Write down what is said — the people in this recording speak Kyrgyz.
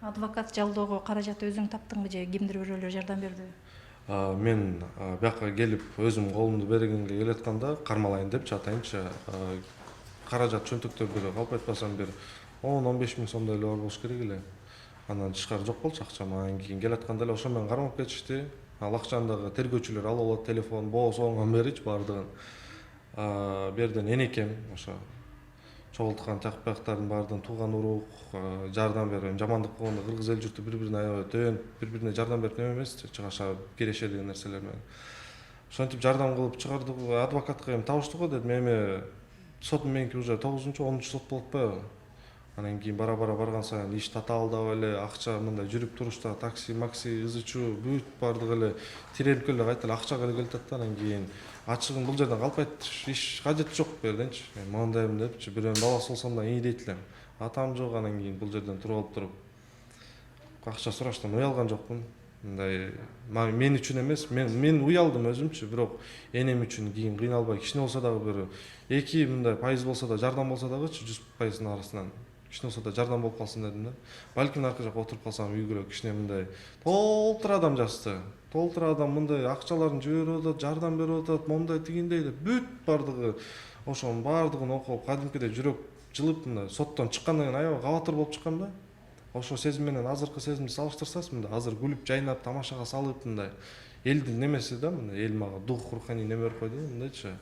Адвокат жалоого каражатты өзүң таптыңбы же кимдир бирөөлөр жардам бердиби? Мен бияка келип өзүм колумду бергенге келатканда кармалайын депчи атайынчы каражат чөнтөктөрдө калп айтпасам бир 10-15 миң сомдой эле бар болуш керек эле. Андан тышкары жок болчу акчам. Анан кийин келатканда эле ошо менен кармап кетишти. Ал акчаны дагы тергөөчүлөр алып алат, телефон боо соңгон беричи баардыгын. Берден энекем ошо чогулткан жак бияктардын баардыгын тууган урук жардам берем. Жамандык болгондо кыргыз эл журту бири-бирине аябай төбөн, бири-бирине жардам берип неме эмес, чыгаша киреше деген нерселер менен. Ошентип жардам кылып чыгардык. Адвокатка эми табышты го дедим. Эми сот меники уже 9-10 сот болуп атпайбы? Анан кийин бара-бара барган сайын иш татаалдап эле, акча мындай жүрүп турушта такси, макси, ызычуу бүт баардыгы эле тирелип эле кайта эле акчага эле келатат да. Анан кийин ачыгын бул жерден калпайт, иш кажети жок бу жерденчи. Моундаймын депчи, бирөөнүн баласы болсом да ийдейт элем. Атам жок, анан кийин бул жерден туруп алып туруп акча сураштан уялган жокмун. Мындай мен үчүн эмес, мен уялдым өзүмчү, бирок энем үчүн кийин кыйналбай кичине болсо дагы бир 2 мындай пайыз болсо да жардам болсо дагычы 100%-ын арасынан кичине болсо да жардам болуп калсын дедим да. Балким аркы жака отуруп калсам үйгүрө кичине мындай толтур адам жазды. Толтур адам мындай акчаларын жиберип атат, жардам берип атат, мондай тигиндей деп бүт баардыгы ошонун баардыгын окуп кадимкидей жүрөк жылып мындай соттон чыккандан кийин аябай кабатыр болуп чыккам да. Ошо сезим менен азыркы сезимди салыштырсаңыз мындай азыр күлүп жайнап тамашага салып мындай элдин немеси да, мындай эл мага дух руханий неме берип койду мындайчы.